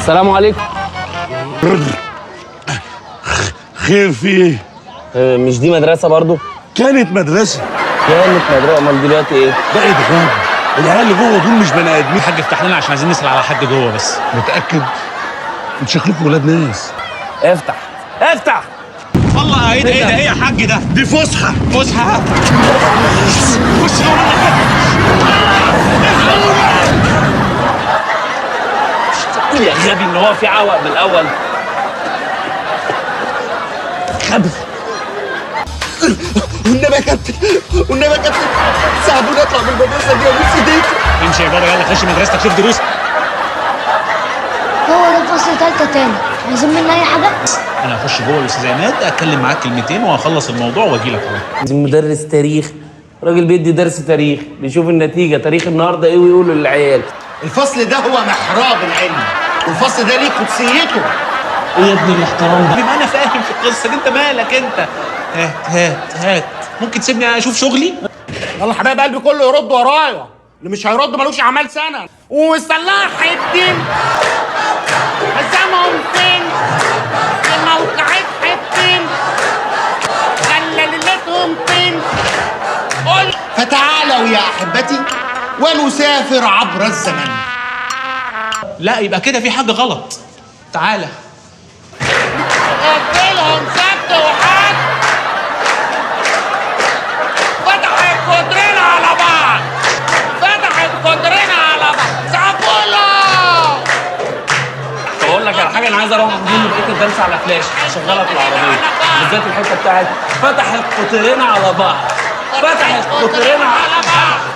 السلام عليكم. خير في ايه؟ مش دي مدرسة برضو؟ كانت مدرسة. امال دلوقتي ايه؟ بقت غابة. العيال اللي جوه دول مش بني ادمين. حاج افتح لنا عشان عايزين نسأل على حد جوه بس. متأكد؟ انتوا شكلكم ولاد ناس. افتح افتح. والله ايه ده ايه يا حاج ده؟ دي فسحة. فسحة. خش قول يا غبي ان هو في عوق من الاول. خبث. والنبي يا كابتن، والنبي يا كابتن ساعدوني اطلع من المدرسه دي ابوس ايديك. امشي يا بابا، يلا خش مدرستك شوف دروس. هو ده فصل تالتة تاني، عايزين مني أي حاجة؟ انا هخش جوه الاستاذ عماد اتكلم معاك كلمتين وهخلص الموضوع واجي لك. عايزين مدرس تاريخ، راجل بيدي درس تاريخ، بيشوف النتيجة تاريخ النهارده ايه ويقوله للعيال. الفصل ده هو محراب العلم، والفصل ده ليه قدسيته. ايه يا ابني الاحترام ده؟ ما انا فاهم في القصه دي، انت مالك انت؟ هات ممكن تسيبني اشوف شغلي؟ يلا حبايب قلبي كله يرد ورايا، اللي مش هيرد ملوش اعمال سنه. وصلاح الدين هزمهم فين؟ في موقعة حتين، خلى ليلتهم فين؟ قل فتعالوا يا احبتي ونسافر عبر الزمن. لا يبقى كده في حاجه غلط. تعالى. قلتلهم سبت وحد، فتحت قدرنا على بعض، فتحت قدرنا على بعض. سافولا. بقول لك على حاجة، أنا عايز أروح أديله بقية الدرس على فلاش أشغلها في العربية، بالذات الحتة بتاعت فتحت قطرنا على بعض، فتحت قطرنا على بعض.